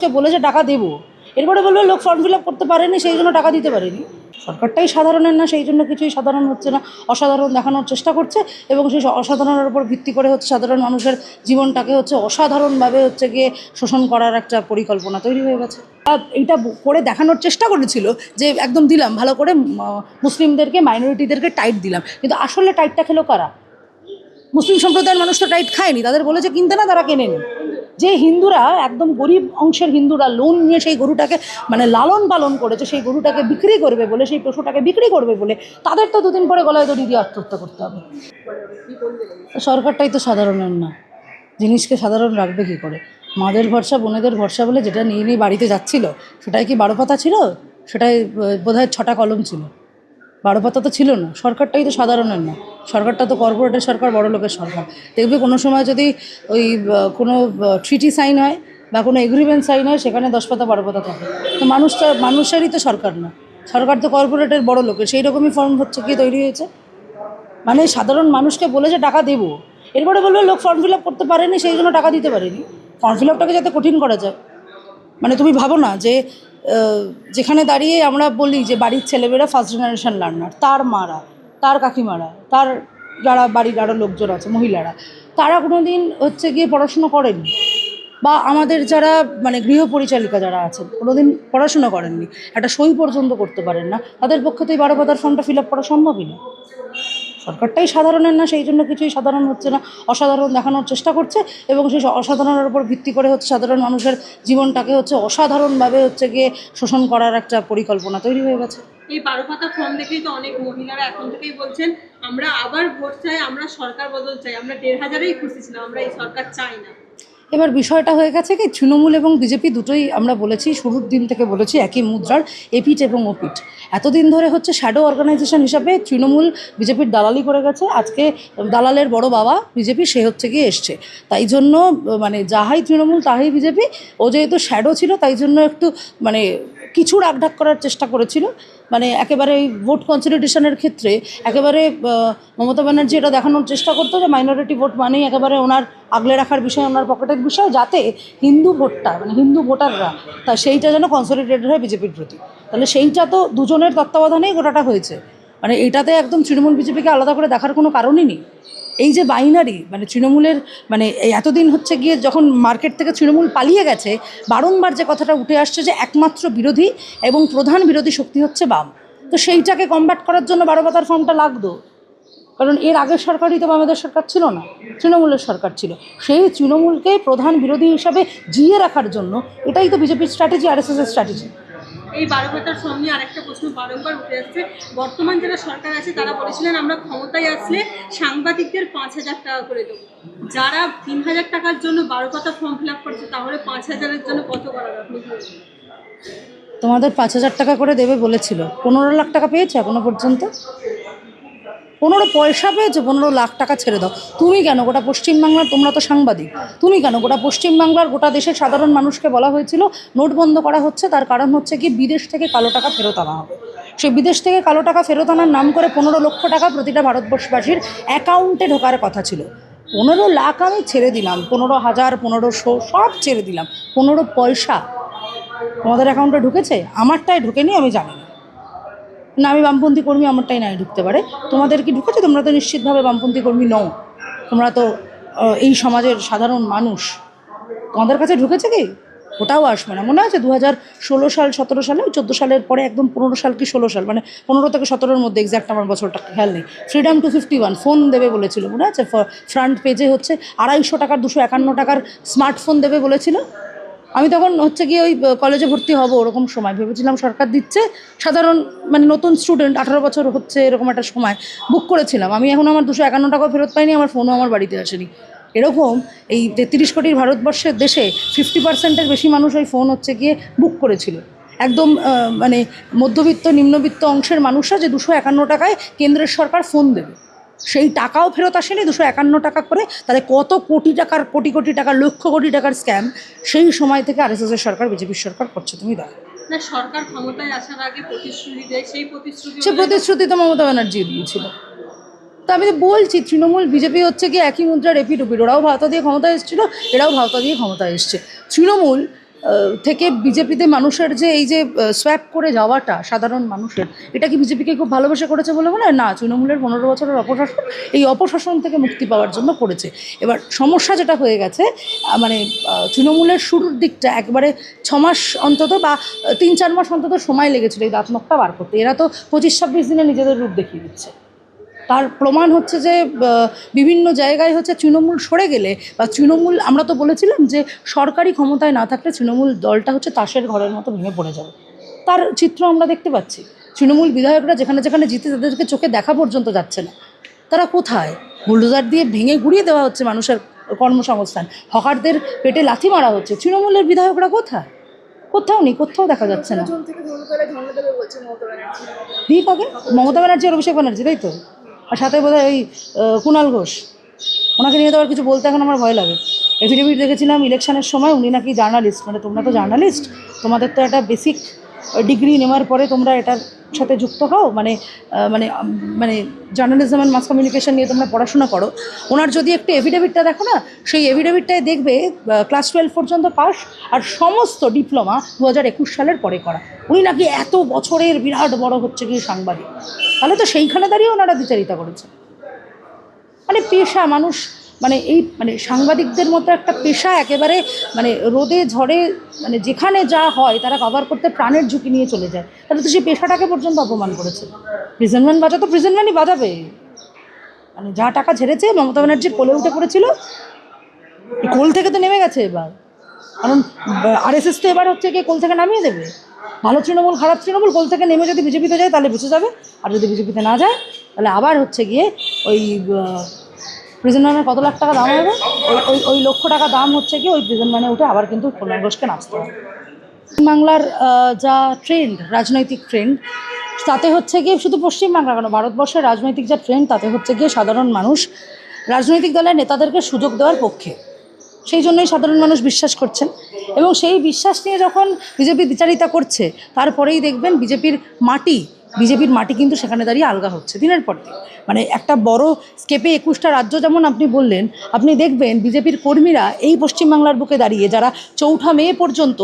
সে বলেছে টাকা দেবো, এরপরে বলবে লোক ফর্ম ফিল আপ করতে পারেনি সেই জন্য টাকা দিতে পারেনি। সরকারটাই সাধারণের না, সেই জন্য কিছুই সাধারণ হচ্ছে না, অসাধারণ দেখানোর চেষ্টা করছে এবং সেই অসাধারণের উপর ভিত্তি করে হচ্ছে সাধারণ মানুষের জীবনটাকে হচ্ছে অসাধারণভাবে হচ্ছে গিয়ে শোষণ করার একটা পরিকল্পনা তৈরি হয়ে গেছে। এইটা করে দেখানোর চেষ্টা করেছিল যে একদম দিলাম ভালো করে মুসলিমদেরকে, মাইনরিটিদেরকে টাইট দিলাম, কিন্তু আসলে টাইটটা খেলো কারা? মুসলিম সম্প্রদায়ের মানুষ তো টাইট খায়নি, তাদের বলেছে কিনতে না, তারা কেনেনি। যে হিন্দুরা একদম গরিব অংশের হিন্দুরা লোন নিয়ে সেই গরুটাকে মানে লালন পালন করেছে, সেই গরুটাকে বিক্রি করবে বলে, সেই পশুটাকে বিক্রি করবে বলে, তাদের তো দুদিন পরে গলায় দড়ি দিয়ে আত্মহত্যা করতে হবে। সরকারটাই তো সাধারণের না, জিনিসকে সাধারণ রাখবে কী করে? মাদের ভরসা বোনেদের ভরসা বলে যেটা নিয়ে নিয়ে বাড়িতে যাচ্ছিল, সেটাই কি 12 পাতা ছিল? সেটাই বোধহয় 6টা কলম ছিল, 12 পাতা তো ছিল না। সরকারটাই তো সাধারণের না, সরকারটা তো কর্পোরেটের সরকার, বড় লোকের সরকার। দেখবে কোনো সময় যদি ওই কোনো ট্রিটি সাইন হয় বা কোনো এগ্রিমেন্ট সাইন হয়, সেখানে 10 পাতা 12 পাতা থাকে। তো মানুষেরই তো সরকার না, সরকার তো কর্পোরেটের বড় লোকের। সেই রকমই ফর্ম হচ্ছে কি তৈরি হয়েছে, মানে সাধারণ মানুষকে বলেছে টাকা দেবো, এরপরে বলবে লোক ফর্ম ফিল আপ করতে পারেনি সেই জন্য টাকা দিতে পারেনি। ফর্ম ফিল আপটাকে যাতে কঠিন করা যায়, মানে তুমি ভাবো না যে যেখানে দাঁড়িয়ে আমরা বলি যে বাড়ির ছেলেমেয়েরা ফার্স্ট জেনারেশন লার্নার, তার মারা, তার কাকিমারা, তার যারা বাড়ির আরও লোকজন আছে মহিলারা, তারা কোনো দিন হচ্ছে গিয়ে পড়াশুনো করেনি, বা আমাদের যারা মানে গৃহ পরিচালিকা যারা আছেন কোনো দিন পড়াশুনো করেননি, একটা সই পর্যন্ত করতে পারেন না, তাদের পক্ষে তো এই 12 পাতার ফর্মটা ফিল আপ করা সম্ভবই না। সরকারটাই সাধারণের না, সেই জন্য কিছুই সাধারণ হচ্ছে না, অসাধারণ দেখানোর চেষ্টা করছে এবং সেই অসাধারণের উপর ভিত্তি করে হচ্ছে সাধারণ মানুষের জীবনটাকে হচ্ছে অসাধারণভাবে হচ্ছে গিয়ে শোষণ করার একটা পরিকল্পনা তৈরি হয়ে গেছে। এই 12 পাতা ফর্ম দেখেই তো অনেক মহিলারা এখন থেকেই বলছেন আমরা আবার ভোট চাই, আমরা সরকার বদল চাই, আমরা 1500-ই খুশি ছিলাম, আমরা এই সরকার চাই না। এবার বিষয়টা হয়ে গেছে কি, তৃণমূল এবং বিজেপি দুটোই আমরা বলেছি, শুরুর দিন থেকে বলেছি, একই মুদ্রার এপিঠ এবং ওপিঠ। এতদিন ধরে হচ্ছে শ্যাডো অর্গানাইজেশন হিসাবে তৃণমূল বিজেপির দালালি করে গেছে। আজকে দালালের বড় বাবা বিজেপি, সে হচ্ছে গিয়ে এসছে, তাই জন্য মানে যাহাই তৃণমূল তাহাই বিজেপি। ও যেহেতু শ্যাডো ছিল তাই জন্য একটু মানে কিছু রাগঢাক করার চেষ্টা করেছিল, মানে একেবারে এই ভোট কনসলিডেশনের ক্ষেত্রে একেবারে মমতা ব্যানার্জি এটা দেখানোর চেষ্টা করতো যে মাইনরিটি ভোট মানেই একেবারে ওনার আগলে রাখার বিষয়, ওনার পকেটের বিষয়, যাতে হিন্দু ভোটটা মানে হিন্দু ভোটাররা তা সেইটা যেন কনসলিডেটেড হয় বিজেপির প্রতি। তাহলে সেইটা তো দুজনের তত্ত্বাবধানেই গোটাটা হয়েছে, মানে এইটাতে একদম তৃণমূল বিজেপিকে আলাদা করে দেখার কোনো কারণই নেই। এই যে বাইনারি মানে তৃণমূলের মানে এতদিন হচ্ছে গিয়ে যখন মার্কেট থেকে তৃণমূল পালিয়ে গেছে, বারংবার যে কথাটা উঠে আসছে যে একমাত্র বিরোধী এবং প্রধান বিরোধী শক্তি হচ্ছে বাম, তো সেইটাকে কমব্যাট করার জন্য 12 পাতার ফর্মটা লাগতো। কারণ এর আগের সরকারই তো বামেদের সরকার ছিল না, তৃণমূলের সরকার ছিল। সেই তৃণমূলকে প্রধান বিরোধী হিসাবে জিয়ে রাখার জন্য এটাই তো বিজেপির স্ট্র্যাটেজি, আরএসএসের স্ট্র্যাটেজি। এই 12 পাতার ফর্ম নিয়ে আরেকটা প্রশ্ন বারংবার উঠে আসছে, বর্তমান যারা সরকার আছে তারা বলেছিলেন আমরা ক্ষমতায় আসলে সাংবাদিকদের 5000 টাকা করে দেবো, যারা 3000 টাকার জন্য 12 পাতা ফর্ম ফিল আপ করছে তাহলে 5000-এর জন্য কত করা আপনি বলবেন? তোমাদের 5000 টাকা করে দেবে বলেছিল, 15 লাখ টাকা পেয়েছে এখনো পর্যন্ত? 15 পয়সা পেয়েছে? 15 লাখ টাকা ছেড়ে দাও। তুমি কেন গোটা পশ্চিমবাংলার, তোমরা তো সাংবাদিক, তুমি কেন গোটা পশ্চিমবাংলার গোটা দেশের সাধারণ মানুষকে বলা হয়েছিল নোট বন্ধ করা হচ্ছে, তার কারণ হচ্ছে কি বিদেশ থেকে কালো টাকা ফেরত আনা হবে। সেই বিদেশ থেকে কালো টাকা ফেরত আনার নাম করে 15 লক্ষ টাকা প্রতিটা ভারতবর্ষবাসীর অ্যাকাউন্টে ঢোকার কথা ছিল। 15 লাখ আমি ছেড়ে দিলাম, 15,000, 1500 সব ছেড়ে দিলাম, 15 পয়সা তোমাদের অ্যাকাউন্টে ঢুকেছে? আমারটাই ঢুকেনি, আমি জানি না। না, আমি বামপন্থী কর্মী, আমারটাই নাই ঢুকতে পারে, তোমাদের কি ঢুকেছে? তোমরা তো নিশ্চিতভাবে বামপন্থী কর্মী নও, তোমরা তো এই সমাজের সাধারণ মানুষ, তোমাদের কাছে ঢুকেছে কি? ওটাও আসবে না। মনে আছে 2016 সাল 17 সালে, 14 সালের পরে একদম 15 সাল কি 16 সাল, মানে 15 থেকে 17-এর মধ্যে, এক্স্যাক্ট আমার বছরটা খেয়াল নেই, ফ্রিডম 251 ফোন দেবে বলেছিল, মনে আছে? ফ্রন্ট পেজে হচ্ছে 250 টাকার 251 টাকার স্মার্টফোন দেবে বলেছিল। আমি তখন হচ্ছে গিয়ে ওই কলেজে ভর্তি হব, ওরকম সময় ভেবেছিলাম সরকার দিচ্ছে, সাধারণ মানে নতুন স্টুডেন্ট, 18 বছর হচ্ছে, এরকম একটা সময় বুক করেছিলাম আমি। এখন আমার 251 টাকাও ফেরত পাইনি, আমার ফোনও আমার বাড়িতে আসেনি। এরকম এই 33 কোটির ভারতবর্ষের দেশে 50%-এর বেশি মানুষ ওই ফোন হচ্ছে গিয়ে বুক করেছিল। একদম মানে মধ্যবিত্ত নিম্নবিত্ত অংশের মানুষরা যে 251 টাকায় কেন্দ্রের সরকার ফোন দেবে, সেই টাকাও ফেরত আসেনি। 251 টাকা করে তাহলে কত কোটি টাকার, কোটি কোটি টাকার, লক্ষ কোটি টাকার স্ক্যাম সেই সময় থেকে আরএসএসের সরকার, বিজেপির সরকার করছে, তুমি দেখো। না, সরকার ক্ষমতায় আসার আগে প্রতিশ্রুতি দেয়, সেই প্রতিশ্রুতি তো মমতা ব্যানার্জি দিয়েছিল। তো আমি তো বলছি তৃণমূল বিজেপি হচ্ছে কি একই মুদ্রার এপিঠ ওপিঠ, ওরাও ভাওতা দিয়ে ক্ষমতায় এসেছিলো, এরাও ভাওতা দিয়ে ক্ষমতায় এসছে। তৃণমূল থেকে বিজেপিতে মানুষের যে এই যে সোয়াপ করে যাওয়াটা সাধারণ মানুষের, এটা কি বিজেপিকে খুব ভালোবেসে করেছে বলে মনে হয় না? তৃণমূলের 15 বছরের অপশাসন এই অপশাসন থেকে মুক্তি পাওয়ার জন্য করেছে। এবার সমস্যা যেটা হয়ে গেছে, মানে তৃণমূলের শুরুর দিকটা একবারে 6 মাস অন্তত বা 3-4 মাস অন্তত সময় লেগেছিল এই দাঁতনকটা বার করতে। এরা তো 25-26 দিনে নিজেদের রূপ দেখিয়ে দিচ্ছে। তার প্রমাণ হচ্ছে যে বিভিন্ন জায়গায় হচ্ছে তৃণমূল সরে গেলে বা তৃণমূল, আমরা তো বলেছিলাম যে সরকারি ক্ষমতায় না থাকলে তৃণমূল দলটা হচ্ছে তাসের ঘরের মতো ভেঙে পড়ে যাবে। তার চিত্র আমরা দেখতে পাচ্ছি। তৃণমূল বিধায়করা যেখানে যেখানে জিতে তাদেরকে চোখে দেখা পর্যন্ত যাচ্ছে না। তারা কোথায়? বুলডোজার দিয়ে ভেঙে গুঁড়িয়ে দেওয়া হচ্ছে মানুষের কর্মসংস্থান, হকারদের পেটে লাথি মারা হচ্ছে। তৃণমূলের বিধায়করা কোথায়? কোথাও নেই, কোথাও দেখা যাচ্ছে না। দিক আগে মমতা ব্যানার্জি আর অভিষেক ব্যানার্জি, তাই তো? আর সাথে বোধহয় ওই কুণাল ঘোষ, ওনাকে নিয়ে তো আর কিছু বলতে এখন আমার ভয় লাগে। এফিডেভিট দেখেছিলাম ইলেকশনের সময়, উনি নাকি জার্নালিস্ট। মানে তোমরা তো জার্নালিস্ট, তোমাদের তো একটা বেসিক ডিগ্রি নেওয়ার পরে তোমরা এটার সাথে যুক্ত হও, মানে মানে মানে জার্নালিজম অ্যান্ড মাস কমিউনিকেশন নিয়ে তোমরা পড়াশোনা করো। ওনার যদি একটু এফিডেভিটটা দেখো না, সেই এফিডেভিটটায় দেখবে ক্লাস 12 পর্যন্ত পাস আর সমস্ত ডিপ্লোমা 2021 সালের পরে করা। উনি নাকি এত বছরের বিরাট বড় হচ্ছে কি সাংবাদিক, তাহলে তো সেইখানে দাঁড়িয়ে ওনারা বিচারিতা করেছে। মানে পেশা মানুষ, মানে এই মানে সাংবাদিকদের মতো একটা পেশা একেবারে মানে রোদে ঝড়ে মানে যেখানে যা হয় তারা কভার করতে প্রাণের ঝুঁকি নিয়ে চলে যায়। তাহলে তো সেই পেশাটাকে পর্যন্ত অপমান করেছে। প্রিজন ভ্যান বাজাতো, প্রিজন ভ্যানই বাজাবে। মানে যা টাকা ঝেড়েছে মমতা ব্যানার্জির কোলে উঠে পড়েছিল, এই কোল থেকে তো নেমে গেছে এবার। কারণ আরএসএস তো এবার হচ্ছে গিয়ে কোল থেকে নামিয়ে দেবে। ভালো তৃণমূল খারাপ তৃণমূল কোল থেকে নেমে যদি বিজেপিতে যায় তাহলে বেঁচে যাবে, আর যদি বিজেপিতে না যায় তাহলে আবার হচ্ছে গিয়ে ওই প্রিজন ভ্যানের কত লাখ টাকা দাম হবে, ওই ওই লক্ষ টাকা দাম হচ্ছে গিয়ে ওই প্রিজন ভ্যানে উঠে আবার কিন্তু কুণাল ঘোষকে নাচতে হবে। বাংলার যা ট্রেন্ড, রাজনৈতিক ট্রেন্ড, তাতে হচ্ছে গিয়ে শুধু পশ্চিমবাংলা কেন, ভারতবর্ষের রাজনৈতিক যা ট্রেন্ড তাতে হচ্ছে গিয়ে সাধারণ মানুষ রাজনৈতিক দলের নেতাদেরকে সুযোগ দেওয়ার পক্ষে। সেই জন্যই সাধারণ মানুষ বিশ্বাস করছেন, এবং সেই বিশ্বাস নিয়ে যখন বিজেপি বিচারিতা করছে তারপরেই দেখবেন বিজেপির মাটি কিন্তু সেখানে দাঁড়িয়ে আলগা হচ্ছে দিনের পর দিন। মানে একটা বড় স্কেপে 21টা রাজ্য যেমন আপনি বললেন, আপনি দেখবেন বিজেপির কর্মীরা এই পশ্চিমবাংলার বুকে দাঁড়িয়ে যারা 4 মে পর্যন্ত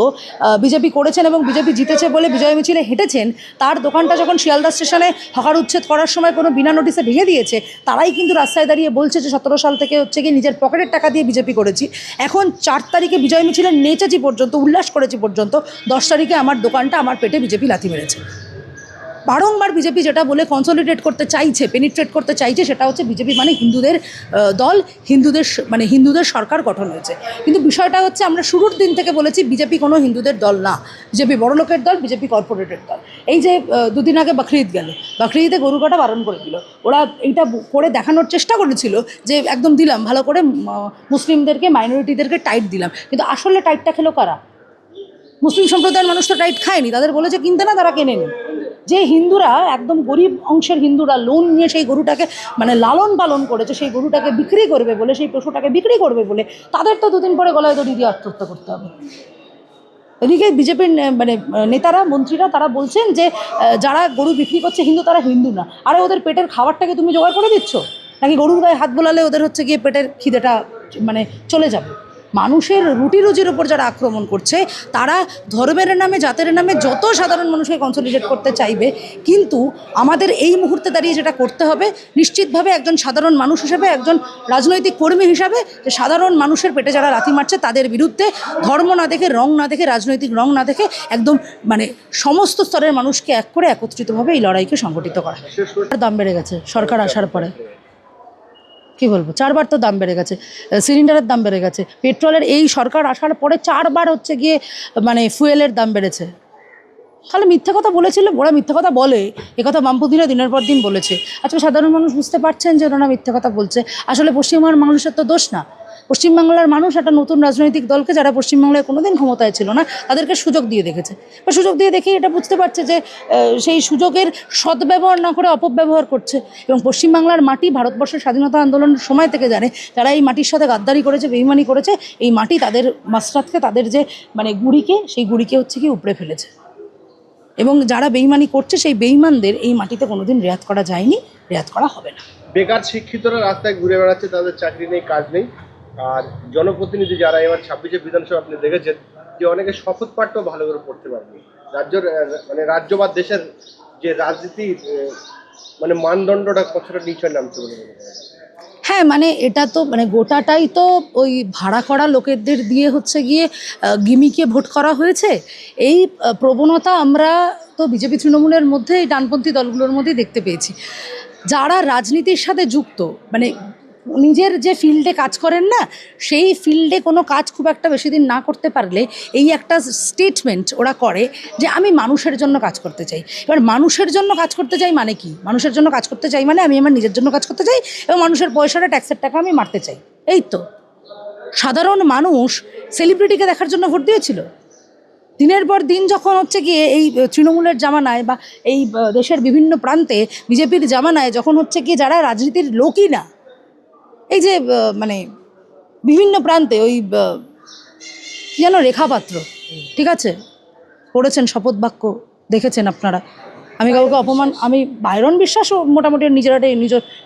বিজেপি করেছেন এবং বিজেপি জিতেছে বলে বিজয় মিছিলে হেঁটেছেন, তার দোকানটা যখন শিয়ালদা স্টেশনে হকার উচ্ছেদ করার সময় কোনো বিনা নোটিসে ভেঙে দিয়েছে, তারাই কিন্তু রাস্তায় দাঁড়িয়ে বলছে যে 17 সাল থেকে হচ্ছে গিয়ে নিজের পকেটের টাকা দিয়ে বিজেপি করেছি। এখন 4 তারিখে বিজয় মিছিলে নেচেছি পর্যন্ত, উল্লাস করেছি পর্যন্ত, 10 তারিখে আমার দোকানটা, আমার পেটে বিজেপি লাথি মেরেছে। বারংবার বিজেপি যেটা বলে কনসলিডেট করতে চাইছে, পেনিট্রেট করতে চাইছে, সেটা হচ্ছে বিজেপি মানে হিন্দুদের দল, হিন্দুদের সরকার গঠন হয়েছে। কিন্তু বিষয়টা হচ্ছে আমরা শুরুর দিন থেকে বলেছি বিজেপি কোনো হিন্দুদের দল না, বিজেপি বড়লোকের দল, বিজেপি কর্পোরেটের দল। এই যে 2 দিন আগে বকরিদ গেল, বকরিদে গরু কাটা বারণ করে দিল। ওরা এইটা করে দেখানোর চেষ্টা করেছিল যে একদম দিলাম ভালো করে মুসলিমদেরকে, মাইনরিটিদেরকে টাইট দিলাম, কিন্তু আসলে টাইটটা খেলো কারা? মুসলিম সম্প্রদায়ের মানুষ তো টাইট খায়নি, তাদের বলেছে কিনতে না, তারা কেনেনি। যে হিন্দুরা একদম গরিব অংশের হিন্দুরা লোন নিয়ে সেই গরুটাকে মানে লালন পালন করেছে, সেই গরুটাকে বিক্রি করবে বলে, সেই পশুটাকে বিক্রি করবে বলে, তাদের তো 2 দিন পরে গলায় দড়ি দিয়ে আত্মহত্যা করতে হবে। এদিকে বিজেপির মানে নেতারা, মন্ত্রীরা তারা বলছেন যে যারা গরু বিক্রি করছে হিন্দু, তারা হিন্দু না। আরে ওদের পেটের খাবারটাকে তুমি জোগাড় করে দিচ্ছ, নাকি গরুর গায়ে হাত বোলালে ওদের হচ্ছে গিয়ে পেটের খিদেটা মানে চলে যাবে? মানুষের রুটি রুজির ওপর যারা আক্রমণ করছে, তারা ধর্মের নামে, জাতের নামে যত সাধারণ মানুষকে কনসলিডেট করতে চাইবে, কিন্তু আমাদের এই মুহূর্তে দাঁড়িয়ে যেটা করতে হবে, নিশ্চিতভাবে একজন সাধারণ মানুষ হিসেবে, একজন রাজনৈতিক কর্মী হিসাবে, যে সাধারণ মানুষের পেটে যারা লাথি মারছে তাদের বিরুদ্ধে ধর্ম না দেখে, রং না দেখে, রাজনৈতিক রং না দেখে একদম মানে সমস্ত স্তরের মানুষকে এক করে একত্রিতভাবে এই লড়াইকে সংগঠিত করা। দাম বেড়ে গেছে সরকার আসার পরে, কী বলবো, 4 বার তো দাম বেড়ে গেছে, সিলিন্ডারের দাম বেড়ে গেছে, পেট্রোলের এই সরকার আসার পরে 4 বার হচ্ছে গিয়ে মানে ফুয়েলের দাম বেড়েছে। তাহলে মিথ্যে কথা বলেছিল, ওরা মিথ্যে কথা বলে, একথা বামপন্থীরা দিনের পর দিন বলেছে। আজকে সাধারণ মানুষ বুঝতে পারছেন যে ওনারা মিথ্যে কথা বলছে। আসলে পশ্চিমবাংলার মানুষের তো দোষ না, পশ্চিমবাংলার মানুষ একটা নতুন রাজনৈতিক দলকে, যারা পশ্চিমবাংলায় কোনোদিন ক্ষমতায় ছিল না, তাদেরকে সুযোগ দিয়ে দেখেছে, বা সুযোগ দিয়ে দেখে এটা বুঝতে পারছে যে সেই সুযোগের সদ্ব্যবহার না করে অপব্যবহার করছে। এবং পশ্চিমবাংলার মাটি ভারতবর্ষের স্বাধীনতা আন্দোলনের সময় থেকে জানে, যারা এই মাটির সাথে গাদ্দারি করেছে, বেইমানি করেছে, এই মাটি তাদের মাসরাতকে, তাদের যে মানে গুড়িকে, সেই গুড়িকে হচ্ছে কি উপড়ে ফেলেছে। এবং যারা বেইমানি করছে, সেই বেইমানদের এই মাটিতে কোনোদিন রেয়াত করা যায়নি, রেয়াত করা হবে না। বেকার শিক্ষিতরা রাস্তায় ঘুরে বেড়াচ্ছে, তাদের চাকরি নেই, কাজ নেই। আর জনপ্রতিনিধি যারা এবার 26শে বিধানসভা আপনি দেখেছেন, যে অনেকে শপথ পাঠও ভালো করে পড়তে পারেনি। মানে রাজ্য বা দেশের যে রাজনীতির মানে মানদণ্ডটা কতটা নিচে নামছে বলে মনে করেন? হ্যাঁ, মানে এটা তো মানে গোটাটাই তো ওই ভাড়া করা লোকেদের দিয়ে হচ্ছে গিয়ে গিমিকে ভোট করা হয়েছে। এই প্রবণতা আমরা তো বিজেপি তৃণমূলের মধ্যে এই ডানপন্থী দলগুলোর মধ্যেই দেখতে পেয়েছি। যারা রাজনীতির সাথে যুক্ত, মানে নিজের যে ফিল্ডে কাজ করেন না, সেই ফিল্ডে কোনো কাজ খুব একটা বেশি দিন না করতে পারলে এই একটা স্টেটমেন্ট ওরা করে যে আমি মানুষের জন্য কাজ করতে চাই। এবার মানুষের জন্য কাজ করতে চাই মানে কি? মানুষের জন্য কাজ করতে চাই মানে আমি আমার নিজের জন্য কাজ করতে চাই এবং মানুষের পয়সাটা, ট্যাক্সের টাকা আমি মারতে চাই। এই তো। সাধারণ মানুষ সেলিব্রিটিকে দেখার জন্য ভোট দিয়েছিল। দিনের পর দিন যখন হচ্ছে গিয়ে এই তৃণমূলের জামানায় বা এই দেশের বিভিন্ন প্রান্তে বিজেপির জামানায় যখন হচ্ছে গিয়ে যারা রাজনীতির লোকই না, এই যে মানে বিভিন্ন প্রান্তে ওই কি যেন রেখাপাত্র, ঠিক আছে, পড়েছেন শপথ বাক্য, দেখেছেন আপনারা। আমি কাউকে অপমান, আমি বাইরন বিশ্বাসও মোটামুটি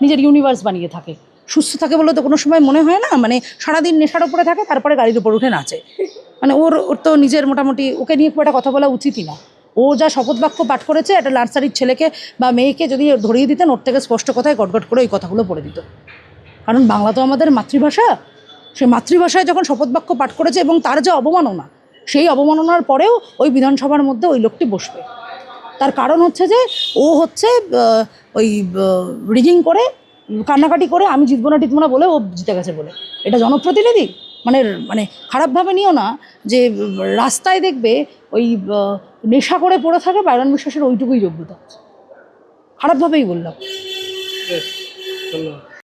নিজের ইউনিভার্স বানিয়ে থাকে। সুস্থ থাকে বলে তো কোনো সময় মনে হয় না, মানে সারাদিন নেশার উপরে থাকে, তারপরে গাড়ির উপর উঠে নাচে। মানে ওর তো নিজের মোটামুটি, ওকে নিয়ে খুব একটা কথা বলা উচিতই না। ও যা শপথ বাক্য পাঠ করেছে, একটা নার্সারির ছেলেকে বা মেয়েকে যদি ধরিয়ে দিতেন, ওর থেকে স্পষ্ট কথায় গটগট করে ওই কথাগুলো পড়ে দিত। কারণ বাংলা তো আমাদের মাতৃভাষা। সে মাতৃভাষায় যখন শপথ বাক্য পাঠ করেছে এবং তার যে অবমাননা, সেই অবমাননার পরেও ওই বিধানসভার মধ্যে ওই লোকটি বসবে। তার কারণ হচ্ছে যে ও হচ্ছে ওই রিগিং করে, কান্নাকাটি করে আমি জিতবো না বলে ও জিতে গেছে বলে। এটা জনপ্রতিনিধি? মানে মানে খারাপভাবে নিও না যে রাস্তায় দেখবে ওই নেশা করে পড়ে থাকে, বাইরন বিশ্বাসের ওইটুকুই যোগ্যতা। খারাপভাবেই বললাম। ধন্যবাদ।